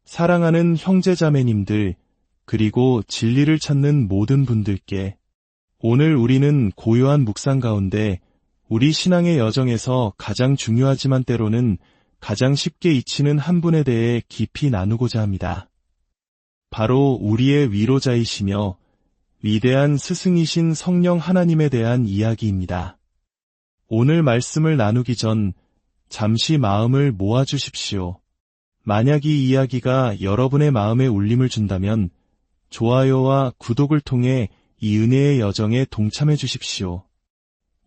사랑하는 형제자매님들, 그리고 진리를 찾는 모든 분들께 오늘 우리는 고요한 묵상 가운데 우리 신앙의 여정에서 가장 중요하지만 때로는 가장 쉽게 잊히는 한 분에 대해 깊이 나누고자 합니다. 바로 우리의 위로자이시며 위대한 스승이신 성령 하나님에 대한 이야기입니다. 오늘 말씀을 나누기 전 잠시 마음을 모아주십시오. 만약 이 이야기가 여러분의 마음에 울림을 준다면 좋아요와 구독을 통해 이 은혜의 여정에 동참해 주십시오.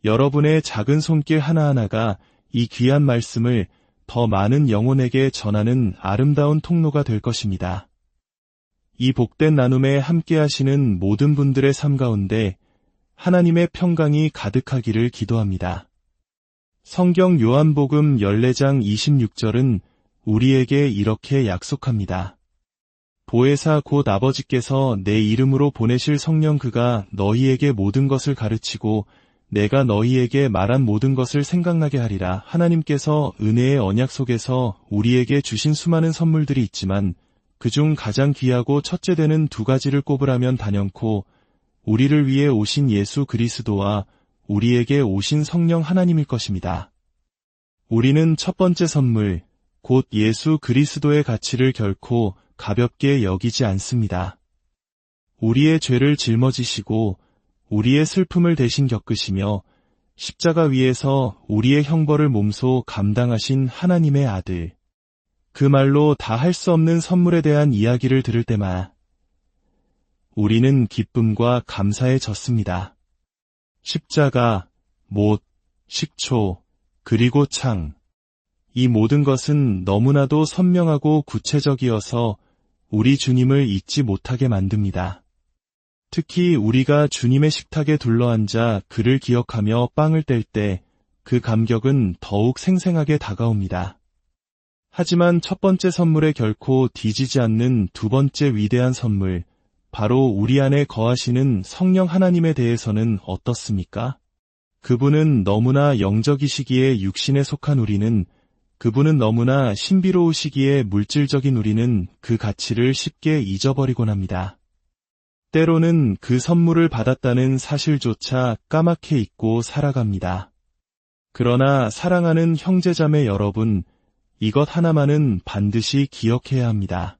여러분의 작은 손길 하나하나가 이 귀한 말씀을 더 많은 영혼에게 전하는 아름다운 통로가 될 것입니다. 이 복된 나눔에 함께 하시는 모든 분들의 삶 가운데 하나님의 평강이 가득하기를 기도합니다. 성경 요한복음 14장 26절은 우리에게 이렇게 약속합니다. 보혜사 곧 아버지께서 내 이름으로 보내실 성령 그가 너희에게 모든 것을 가르치고 내가 너희에게 말한 모든 것을 생각나게 하리라. 하나님께서 은혜의 언약 속에서 우리에게 주신 수많은 선물들이 있지만 그중 가장 귀하고 첫째 되는 두 가지를 꼽으라면 단연코 우리를 위해 오신 예수 그리스도와 우리에게 오신 성령 하나님일 것입니다. 우리는 첫 번째 선물, 곧 예수 그리스도의 가치를 결코 가볍게 여기지 않습니다. 우리의 죄를 짊어지시고 우리의 슬픔을 대신 겪으시며 십자가 위에서 우리의 형벌을 몸소 감당하신 하나님의 아들. 그 말로 다 할 수 없는 선물에 대한 이야기를 들을 때마다 우리는 기쁨과 감사에 젖습니다. 십자가, 못, 식초, 그리고 창. 이 모든 것은 너무나도 선명하고 구체적이어서 우리 주님을 잊지 못하게 만듭니다. 특히 우리가 주님의 식탁에 둘러앉아 그를 기억하며 빵을 뗄 때 그 감격은 더욱 생생하게 다가옵니다. 하지만 첫 번째 선물에 결코 뒤지지 않는 두 번째 위대한 선물, 바로 우리 안에 거하시는 성령 하나님에 대해서는 어떻습니까? 그분은 너무나 영적이시기에 육신에 속한 우리는, 그분은 너무나 신비로우시기에 물질적인 우리는 그 가치를 쉽게 잊어버리곤 합니다. 때로는 그 선물을 받았다는 사실조차 까맣게 잊고 살아갑니다. 그러나 사랑하는 형제자매 여러분, 이것 하나만은 반드시 기억해야 합니다.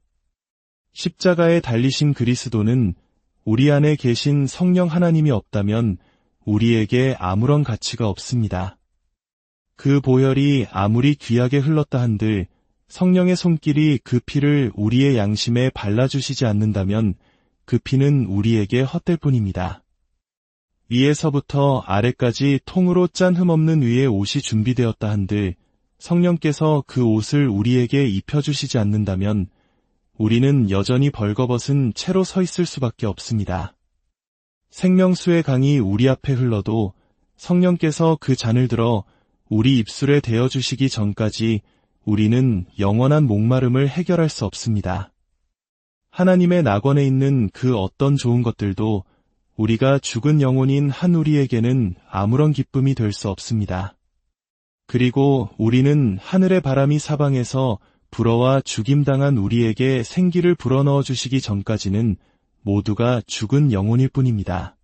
십자가에 달리신 그리스도는 우리 안에 계신 성령 하나님이 없다면 우리에게 아무런 가치가 없습니다. 그 보혈이 아무리 귀하게 흘렀다 한들 성령의 손길이 그 피를 우리의 양심에 발라주시지 않는다면 그 피는 우리에게 헛될 뿐입니다. 위에서부터 아래까지 통으로 짠 흠없는 위에 옷이 준비되었다 한들 성령께서 그 옷을 우리에게 입혀주시지 않는다면 우리는 여전히 벌거벗은 채로 서 있을 수밖에 없습니다. 생명수의 강이 우리 앞에 흘러도 성령께서 그 잔을 들어 우리 입술에 대어주시기 전까지 우리는 영원한 목마름을 해결할 수 없습니다. 하나님의 낙원에 있는 그 어떤 좋은 것들도 우리가 죽은 영혼인 한 우리에게는 아무런 기쁨이 될 수 없습니다. 그리고 우리는 하늘의 바람이 사방에서 불어와 죽임당한 우리에게 생기를 불어넣어 주시기 전까지는 모두가 죽은 영혼일 뿐입니다.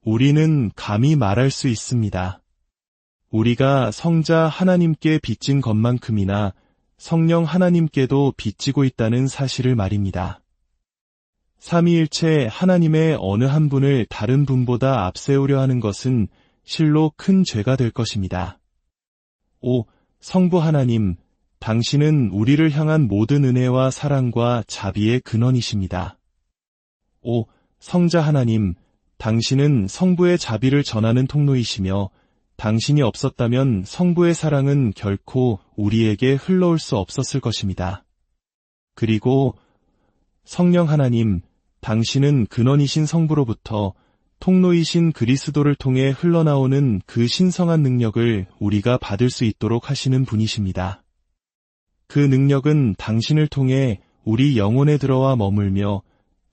우리는 감히 말할 수 있습니다. 우리가 성자 하나님께 빚진 것만큼이나 성령 하나님께도 빚지고 있다는 사실을 말입니다. 삼위일체 하나님의 어느 한 분을 다른 분보다 앞세우려 하는 것은 실로 큰 죄가 될 것입니다. 오, 성부 하나님, 당신은 우리를 향한 모든 은혜와 사랑과 자비의 근원이십니다. 오, 성자 하나님, 당신은 성부의 자비를 전하는 통로이시며 당신이 없었다면 성부의 사랑은 결코 우리에게 흘러올 수 없었을 것입니다. 그리고 성령 하나님, 당신은 근원이신 성부로부터 통로이신 그리스도를 통해 흘러나오는 그 신성한 능력을 우리가 받을 수 있도록 하시는 분이십니다. 그 능력은 당신을 통해 우리 영혼에 들어와 머물며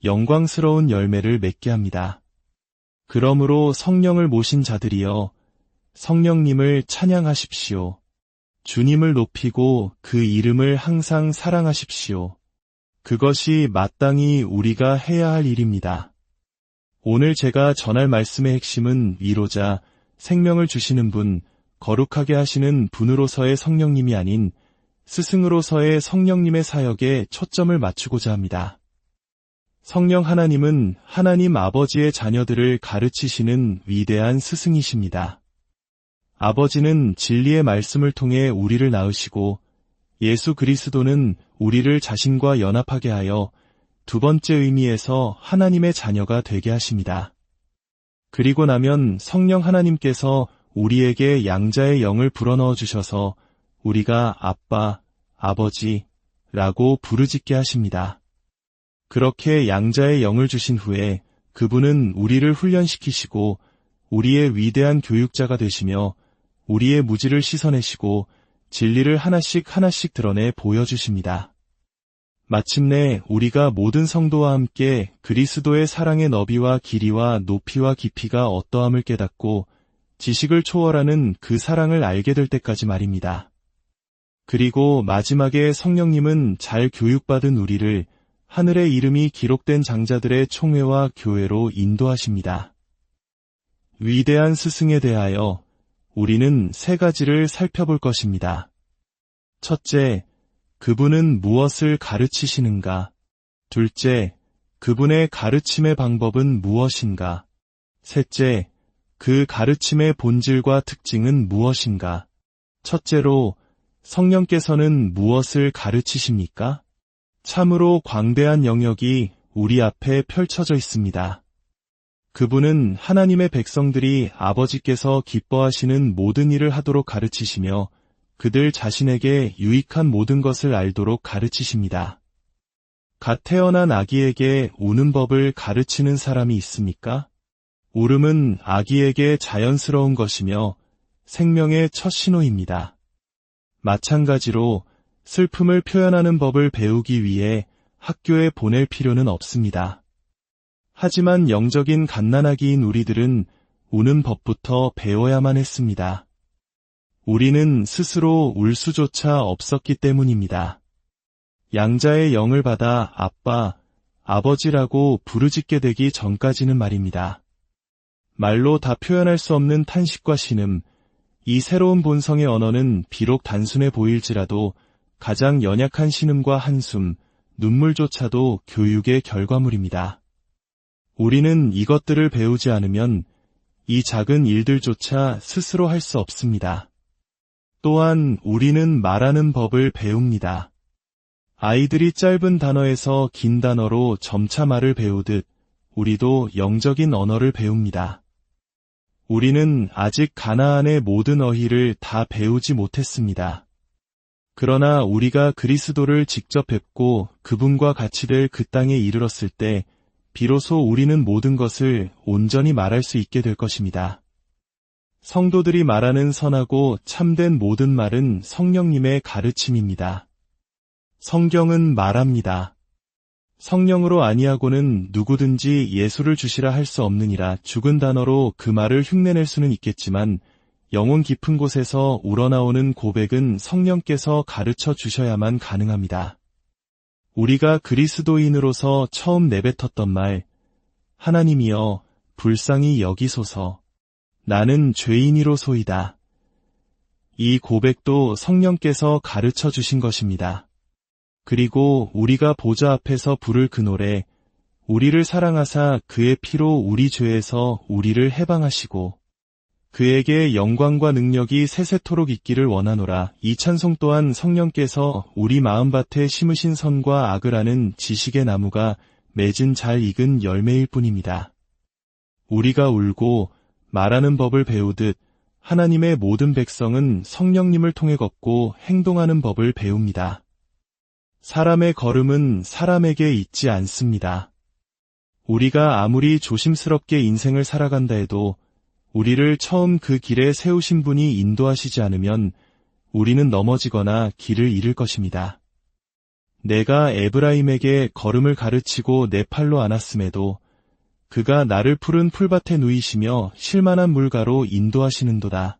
영광스러운 열매를 맺게 합니다. 그러므로 성령을 모신 자들이여, 성령님을 찬양하십시오. 주님을 높이고 그 이름을 항상 사랑하십시오. 그것이 마땅히 우리가 해야 할 일입니다. 오늘 제가 전할 말씀의 핵심은 위로자, 생명을 주시는 분, 거룩하게 하시는 분으로서의 성령님이 아닌 스승으로서의 성령님의 사역에 초점을 맞추고자 합니다. 성령 하나님은 하나님 아버지의 자녀들을 가르치시는 위대한 스승이십니다. 아버지는 진리의 말씀을 통해 우리를 낳으시고 예수 그리스도는 우리를 자신과 연합하게 하여 두 번째 의미에서 하나님의 자녀가 되게 하십니다. 그리고 나면 성령 하나님께서 우리에게 양자의 영을 불어넣어 주셔서 우리가 아빠, 아버지라고 부르짖게 하십니다. 그렇게 양자의 영을 주신 후에 그분은 우리를 훈련시키시고 우리의 위대한 교육자가 되시며 우리의 무지를 씻어내시고 진리를 하나씩 하나씩 드러내 보여주십니다. 마침내 우리가 모든 성도와 함께 그리스도의 사랑의 너비와 길이와 높이와 깊이가 어떠함을 깨닫고 지식을 초월하는 그 사랑을 알게 될 때까지 말입니다. 그리고 마지막에 성령님은 잘 교육받은 우리를 하늘의 이름이 기록된 장자들의 총회와 교회로 인도하십니다. 위대한 스승에 대하여 우리는 세 가지를 살펴볼 것입니다. 첫째, 그분은 무엇을 가르치시는가? 둘째, 그분의 가르침의 방법은 무엇인가? 셋째, 그 가르침의 본질과 특징은 무엇인가? 첫째로, 성령께서는 무엇을 가르치십니까? 참으로 광대한 영역이 우리 앞에 펼쳐져 있습니다. 그분은 하나님의 백성들이 아버지께서 기뻐하시는 모든 일을 하도록 가르치시며 그들 자신에게 유익한 모든 것을 알도록 가르치십니다. 갓 태어난 아기에게 우는 법을 가르치는 사람이 있습니까? 울음은 아기에게 자연스러운 것이며 생명의 첫 신호입니다. 마찬가지로 슬픔을 표현하는 법을 배우기 위해 학교에 보낼 필요는 없습니다. 하지만 영적인 갓난아기인 우리들은 우는 법부터 배워야만 했습니다. 우리는 스스로 울 수조차 없었기 때문입니다. 양자의 영을 받아 아빠, 아버지라고 부르짖게 되기 전까지는 말입니다. 말로 다 표현할 수 없는 탄식과 신음, 이 새로운 본성의 언어는 비록 단순해 보일지라도 가장 연약한 신음과 한숨, 눈물조차도 교육의 결과물입니다. 우리는 이것들을 배우지 않으면 이 작은 일들조차 스스로 할 수 없습니다. 또한 우리는 말하는 법을 배웁니다. 아이들이 짧은 단어에서 긴 단어로 점차 말을 배우듯 우리도 영적인 언어를 배웁니다. 우리는 아직 가나안의 모든 어휘를 다 배우지 못했습니다. 그러나 우리가 그리스도를 직접 뵙고 그분과 같이 될 그 땅에 이르렀을 때 비로소 우리는 모든 것을 온전히 말할 수 있게 될 것입니다. 성도들이 말하는 선하고 참된 모든 말은 성령님의 가르침입니다. 성경은 말합니다. 성령으로 아니하고는 누구든지 예수를 주시라 할 수 없느니라. 죽은 단어로 그 말을 흉내낼 수는 있겠지만 영혼 깊은 곳에서 우러나오는 고백은 성령께서 가르쳐 주셔야만 가능합니다. 우리가 그리스도인으로서 처음 내뱉었던 말, 하나님이여 불쌍히 여기소서, 나는 죄인이로소이다. 이 고백도 성령께서 가르쳐 주신 것입니다. 그리고 우리가 보좌 앞에서 부를 그 노래, 우리를 사랑하사 그의 피로 우리 죄에서 우리를 해방하시고 그에게 영광과 능력이 세세토록 있기를 원하노라. 이 찬송 또한 성령께서 우리 마음밭에 심으신 선과 악을 아는 지식의 나무가 맺은 잘 익은 열매일 뿐입니다. 우리가 울고 말하는 법을 배우듯 하나님의 모든 백성은 성령님을 통해 걷고 행동하는 법을 배웁니다. 사람의 걸음은 사람에게 있지 않습니다. 우리가 아무리 조심스럽게 인생을 살아간다 해도 우리를 처음 그 길에 세우신 분이 인도하시지 않으면 우리는 넘어지거나 길을 잃을 것입니다. 내가 에브라임에게 걸음을 가르치고 내 팔로 안았음에도 그가 나를 푸른 풀밭에 누이시며 실만한 물가로 인도하시는도다.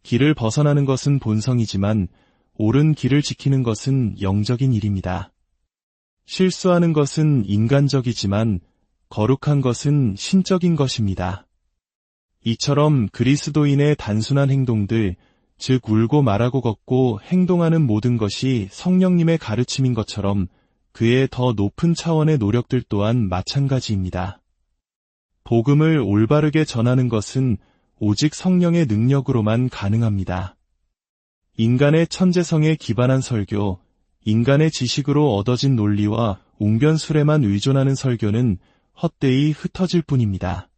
길을 벗어나는 것은 본성이지만 옳은 길을 지키는 것은 영적인 일입니다. 실수하는 것은 인간적이지만 거룩한 것은 신적인 것입니다. 이처럼 그리스도인의 단순한 행동들, 즉 울고 말하고 걷고 행동하는 모든 것이 성령님의 가르침인 것처럼 그의 더 높은 차원의 노력들 또한 마찬가지입니다. 복음을 올바르게 전하는 것은 오직 성령의 능력으로만 가능합니다. 인간의 천재성에 기반한 설교, 인간의 지식으로 얻어진 논리와 웅변술에만 의존하는 설교는 헛되이 흩어질 뿐입니다.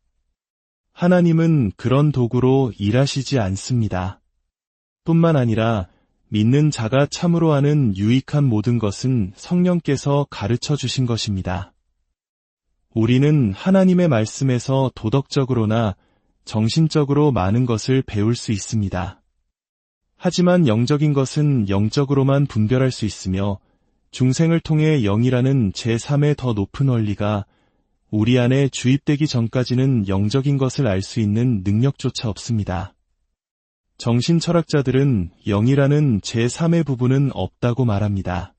하나님은 그런 도구로 일하시지 않습니다. 뿐만 아니라 믿는 자가 참으로 하는 유익한 모든 것은 성령께서 가르쳐 주신 것입니다. 우리는 하나님의 말씀에서 도덕적으로나 정신적으로 많은 것을 배울 수 있습니다. 하지만 영적인 것은 영적으로만 분별할 수 있으며 중생을 통해 영이라는 제3의 더 높은 원리가 우리 안에 주입되기 전까지는 영적인 것을 알 수 있는 능력조차 없습니다. 정신철학자들은 영이라는 제3의 부분은 없다고 말합니다.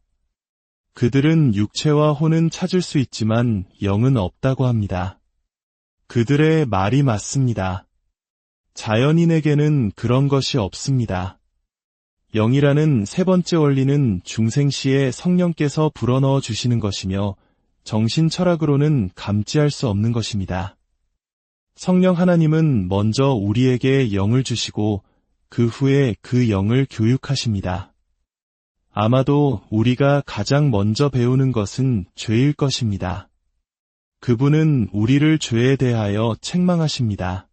그들은 육체와 혼은 찾을 수 있지만 영은 없다고 합니다. 그들의 말이 맞습니다. 자연인에게는 그런 것이 없습니다. 영이라는 세 번째 원리는 중생시에 성령께서 불어넣어 주시는 것이며 정신철학으로는 감지할 수 없는 것입니다. 성령 하나님은 먼저 우리에게 영을 주시고 그 후에 그 영을 교육하십니다. 아마도 우리가 가장 먼저 배우는 것은 죄일 것입니다. 그분은 우리를 죄에 대하여 책망하십니다.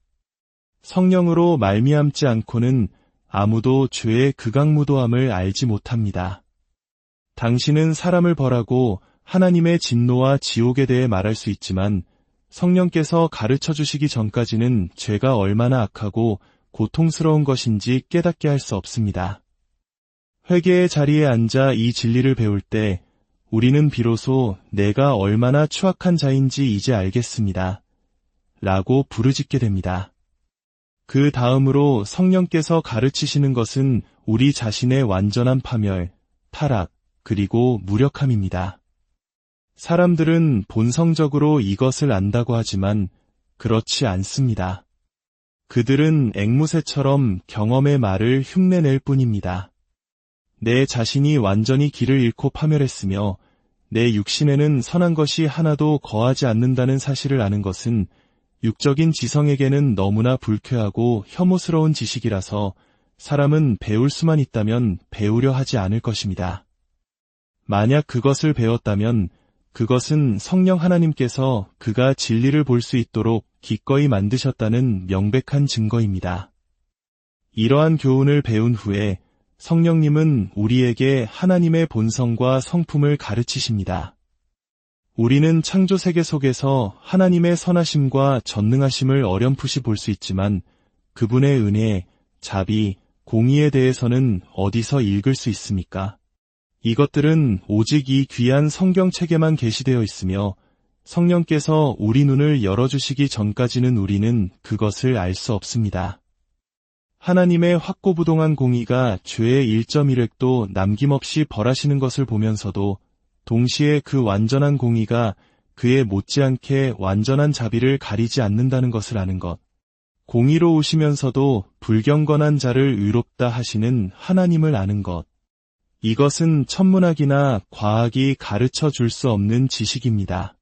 성령으로 말미암지 않고는 아무도 죄의 극악무도함을 알지 못합니다. 당신은 사람을 벌하고 하나님의 진노와 지옥에 대해 말할 수 있지만 성령께서 가르쳐 주시기 전까지는 죄가 얼마나 악하고 고통스러운 것인지 깨닫게 할 수 없습니다. 회개의 자리에 앉아 이 진리를 배울 때 우리는 비로소 내가 얼마나 추악한 자인지 이제 알겠습니다. 라고 부르짖게 됩니다. 그 다음으로 성령께서 가르치시는 것은 우리 자신의 완전한 파멸, 타락, 그리고 무력함입니다. 사람들은 본성적으로 이것을 안다고 하지만 그렇지 않습니다. 그들은 앵무새처럼 경험의 말을 흉내낼 뿐입니다. 내 자신이 완전히 길을 잃고 파멸했으며 내 육신에는 선한 것이 하나도 거하지 않는다는 사실을 아는 것은 육적인 지성에게는 너무나 불쾌하고 혐오스러운 지식이라서 사람은 배울 수만 있다면 배우려 하지 않을 것입니다. 만약 그것을 배웠다면 그것은 성령 하나님께서 그가 진리를 볼 수 있도록 기꺼이 만드셨다는 명백한 증거입니다. 이러한 교훈을 배운 후에 성령님은 우리에게 하나님의 본성과 성품을 가르치십니다. 우리는 창조세계 속에서 하나님의 선하심과 전능하심을 어렴풋이 볼 수 있지만 그분의 은혜, 자비, 공의에 대해서는 어디서 읽을 수 있습니까? 이것들은 오직 이 귀한 성경책에만 게시되어 있으며 성령께서 우리 눈을 열어주시기 전까지는 우리는 그것을 알 수 없습니다. 하나님의 확고부동한 공의가 죄의 1.1획도 남김없이 벌하시는 것을 보면서도 동시에 그 완전한 공의가 그의 못지않게 완전한 자비를 가리지 않는다는 것을 아는 것. 공의로우시면서도 불경건한 자를 의롭다 하시는 하나님을 아는 것. 이것은 천문학이나 과학이 가르쳐 줄 수 없는 지식입니다.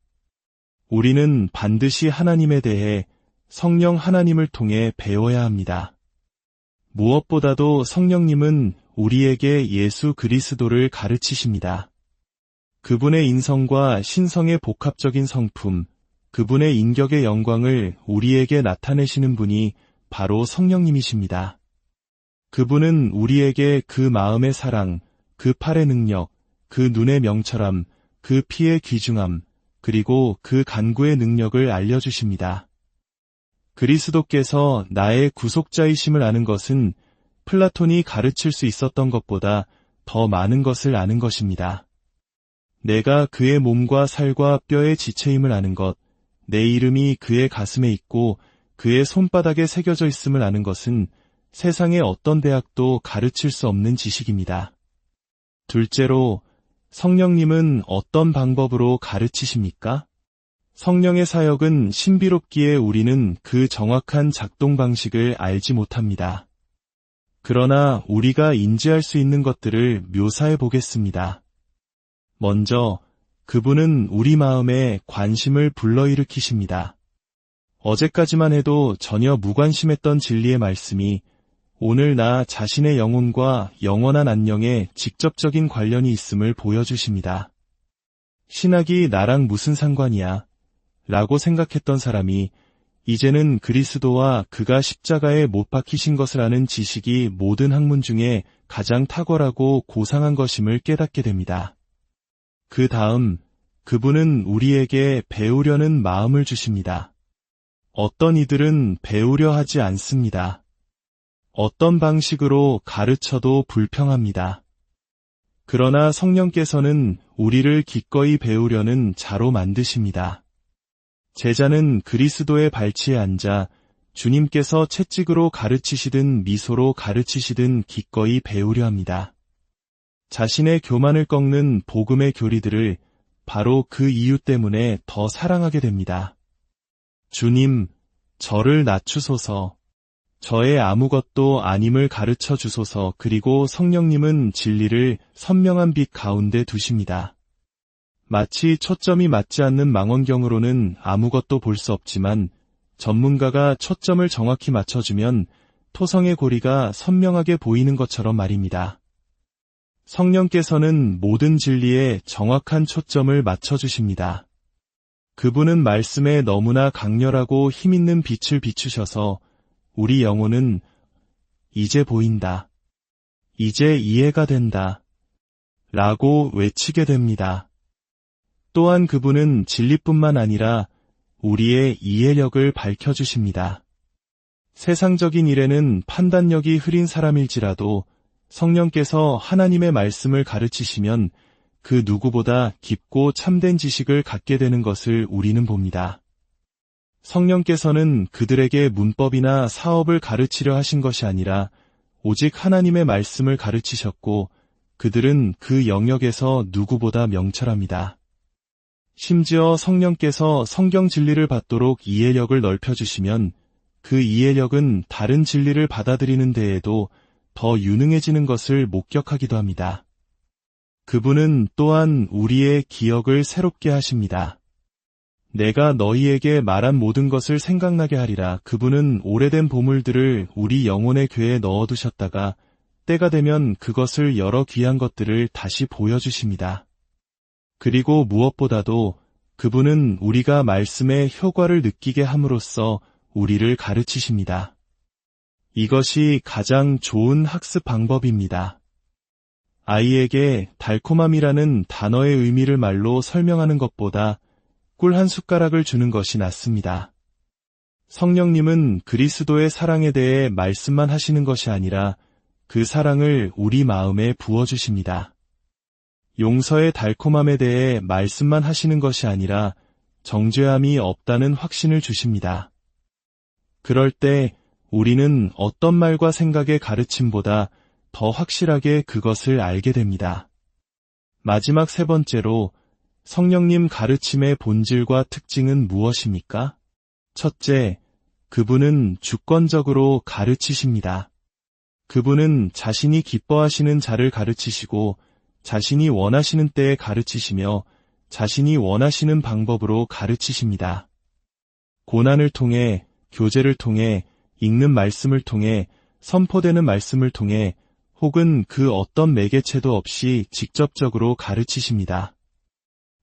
우리는 반드시 하나님에 대해 성령 하나님을 통해 배워야 합니다. 무엇보다도 성령님은 우리에게 예수 그리스도를 가르치십니다. 그분의 인성과 신성의 복합적인 성품, 그분의 인격의 영광을 우리에게 나타내시는 분이 바로 성령님이십니다. 그분은 우리에게 그 마음의 사랑, 그 팔의 능력, 그 눈의 명철함, 그 피의 귀중함, 그리고 그 간구의 능력을 알려주십니다. 그리스도께서 나의 구속자이심을 아는 것은 플라톤이 가르칠 수 있었던 것보다 더 많은 것을 아는 것입니다. 내가 그의 몸과 살과 뼈의 지체임을 아는 것, 내 이름이 그의 가슴에 있고 그의 손바닥에 새겨져 있음을 아는 것은 세상의 어떤 대학도 가르칠 수 없는 지식입니다. 둘째로, 성령님은 어떤 방법으로 가르치십니까? 성령의 사역은 신비롭기에 우리는 그 정확한 작동 방식을 알지 못합니다. 그러나 우리가 인지할 수 있는 것들을 묘사해 보겠습니다. 먼저, 그분은 우리 마음에 관심을 불러일으키십니다. 어제까지만 해도 전혀 무관심했던 진리의 말씀이 오늘 나 자신의 영혼과 영원한 안녕에 직접적인 관련이 있음을 보여주십니다. 신학이 나랑 무슨 상관이야? 라고 생각했던 사람이 이제는 그리스도와 그가 십자가에 못 박히신 것을 아는 지식이 모든 학문 중에 가장 탁월하고 고상한 것임을 깨닫게 됩니다. 그 다음, 그분은 우리에게 배우려는 마음을 주십니다. 어떤 이들은 배우려 하지 않습니다. 어떤 방식으로 가르쳐도 불평합니다. 그러나 성령께서는 우리를 기꺼이 배우려는 자로 만드십니다. 제자는 그리스도의 발치에 앉아 주님께서 채찍으로 가르치시든 미소로 가르치시든 기꺼이 배우려 합니다. 자신의 교만을 꺾는 복음의 교리들을 바로 그 이유 때문에 더 사랑하게 됩니다. 주님, 저를 낮추소서. 저의 아무것도 아님을 가르쳐 주소서. 그리고 성령님은 진리를 선명한 빛 가운데 두십니다. 마치 초점이 맞지 않는 망원경으로는 아무것도 볼 수 없지만 전문가가 초점을 정확히 맞춰주면 토성의 고리가 선명하게 보이는 것처럼 말입니다. 성령께서는 모든 진리에 정확한 초점을 맞춰주십니다. 그분은 말씀에 너무나 강렬하고 힘있는 빛을 비추셔서 우리 영혼은 이제 보인다. 이제 이해가 된다. 라고 외치게 됩니다. 또한 그분은 진리뿐만 아니라 우리의 이해력을 밝혀주십니다. 세상적인 일에는 판단력이 흐린 사람일지라도 성령께서 하나님의 말씀을 가르치시면 그 누구보다 깊고 참된 지식을 갖게 되는 것을 우리는 봅니다. 성령께서는 그들에게 문법이나 사업을 가르치려 하신 것이 아니라 오직 하나님의 말씀을 가르치셨고 그들은 그 영역에서 누구보다 명철합니다. 심지어 성령께서 성경 진리를 받도록 이해력을 넓혀주시면 그 이해력은 다른 진리를 받아들이는 데에도 더 유능해지는 것을 목격하기도 합니다. 그분은 또한 우리의 기억을 새롭게 하십니다. 내가 너희에게 말한 모든 것을 생각나게 하리라. 그분은 오래된 보물들을 우리 영혼의 궤에 넣어두셨다가 때가 되면 그것을 여러 귀한 것들을 다시 보여주십니다. 그리고 무엇보다도 그분은 우리가 말씀의 효과를 느끼게 함으로써 우리를 가르치십니다. 이것이 가장 좋은 학습 방법입니다. 아이에게 달콤함이라는 단어의 의미를 말로 설명하는 것보다 꿀 한 숟가락을 주는 것이 낫습니다. 성령님은 그리스도의 사랑에 대해 말씀만 하시는 것이 아니라 그 사랑을 우리 마음에 부어주십니다. 용서의 달콤함에 대해 말씀만 하시는 것이 아니라 정죄함이 없다는 확신을 주십니다. 그럴 때 우리는 어떤 말과 생각의 가르침보다 더 확실하게 그것을 알게 됩니다. 마지막 세 번째로 성령님 가르침의 본질과 특징은 무엇입니까? 첫째, 그분은 주권적으로 가르치십니다. 그분은 자신이 기뻐하시는 자를 가르치시고 자신이 원하시는 때에 가르치시며 자신이 원하시는 방법으로 가르치십니다. 고난을 통해, 교제를 통해, 읽는 말씀을 통해, 선포되는 말씀을 통해 혹은 그 어떤 매개체도 없이 직접적으로 가르치십니다.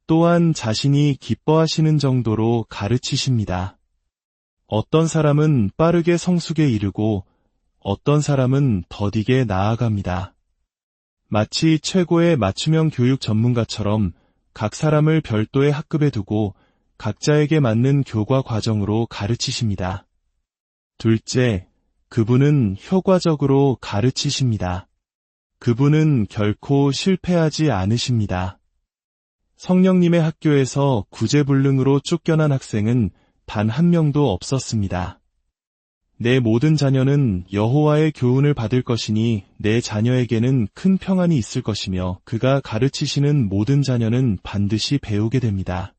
또한 자신이 기뻐하시는 정도로 가르치십니다. 어떤 사람은 빠르게 성숙에 이르고 어떤 사람은 더디게 나아갑니다. 마치 최고의 맞춤형 교육 전문가처럼 각 사람을 별도의 학급에 두고 각자에게 맞는 교과 과정으로 가르치십니다. 둘째, 그분은 효과적으로 가르치십니다. 그분은 결코 실패하지 않으십니다. 성령님의 학교에서 구제불능으로 쫓겨난 학생은 단 한 명도 없었습니다. 내 모든 자녀는 여호와의 교훈을 받을 것이니 내 자녀에게는 큰 평안이 있을 것이며 그가 가르치시는 모든 자녀는 반드시 배우게 됩니다.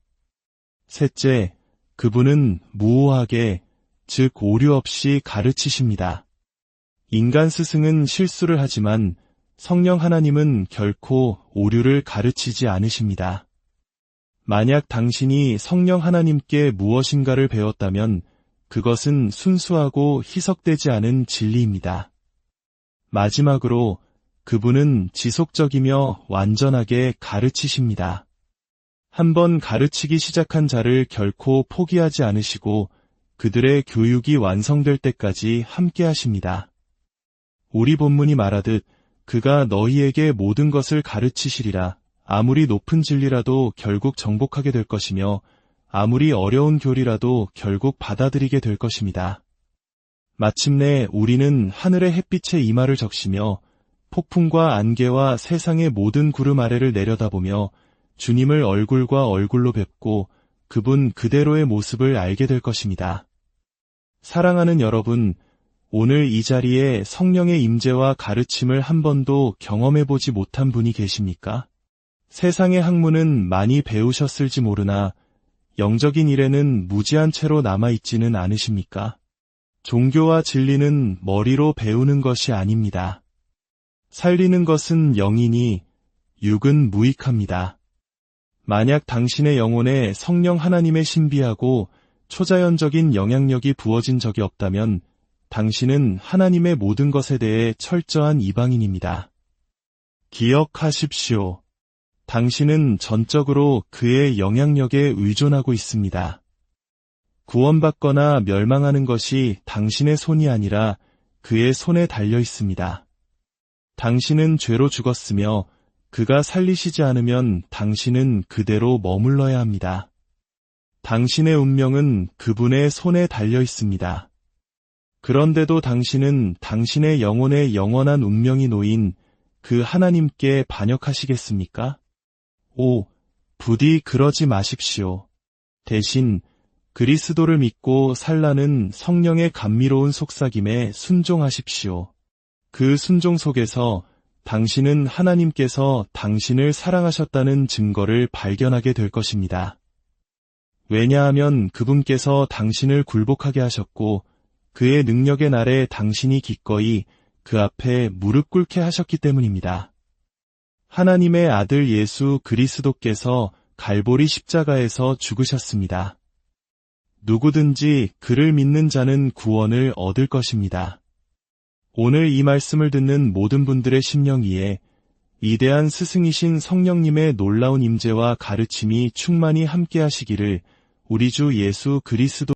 셋째, 그분은 무오하게, 즉 오류 없이 가르치십니다. 인간 스승은 실수를 하지만 성령 하나님은 결코 오류를 가르치지 않으십니다. 만약 당신이 성령 하나님께 무엇인가를 배웠다면 그것은 순수하고 희석되지 않은 진리입니다. 마지막으로 그분은 지속적이며 완전하게 가르치십니다. 한번 가르치기 시작한 자를 결코 포기하지 않으시고 그들의 교육이 완성될 때까지 함께 하십니다. 우리 본문이 말하듯 그가 너희에게 모든 것을 가르치시리라. 아무리 높은 진리라도 결국 정복하게 될 것이며 아무리 어려운 교리라도 결국 받아들이게 될 것입니다. 마침내 우리는 하늘의 햇빛의 이마를 적시며 폭풍과 안개와 세상의 모든 구름 아래를 내려다보며 주님을 얼굴과 얼굴로 뵙고 그분 그대로의 모습을 알게 될 것입니다. 사랑하는 여러분, 오늘 이 자리에 성령의 임재와 가르침을 한 번도 경험해보지 못한 분이 계십니까? 세상의 학문은 많이 배우셨을지 모르나 영적인 일에는 무지한 채로 남아있지는 않으십니까? 종교와 진리는 머리로 배우는 것이 아닙니다. 살리는 것은 영이니 육은 무익합니다. 만약 당신의 영혼에 성령 하나님의 신비하고 초자연적인 영향력이 부어진 적이 없다면 당신은 하나님의 모든 것에 대해 철저한 이방인입니다. 기억하십시오. 당신은 전적으로 그의 영향력에 의존하고 있습니다. 구원받거나 멸망하는 것이 당신의 손이 아니라 그의 손에 달려 있습니다. 당신은 죄로 죽었으며 그가 살리시지 않으면 당신은 그대로 머물러야 합니다. 당신의 운명은 그분의 손에 달려 있습니다. 그런데도 당신은 당신의 영혼의 영원한 운명이 놓인 그 하나님께 반역하시겠습니까? 부디 그러지 마십시오. 대신 그리스도를 믿고 살라는 성령의 감미로운 속삭임에 순종하십시오. 그 순종 속에서 당신은 하나님께서 당신을 사랑하셨다는 증거를 발견하게 될 것입니다. 왜냐하면 그분께서 당신을 굴복하게 하셨고 그의 능력의 날에 당신이 기꺼이 그 앞에 무릎 꿇게 하셨기 때문입니다. 하나님의 아들 예수 그리스도께서 갈보리 십자가에서 죽으셨습니다. 누구든지 그를 믿는 자는 구원을 얻을 것입니다. 오늘 이 말씀을 듣는 모든 분들의 심령 위에 위대한 스승이신 성령님의 놀라운 임재와 가르침이 충만히 함께 하시기를 우리 주 예수 그리스도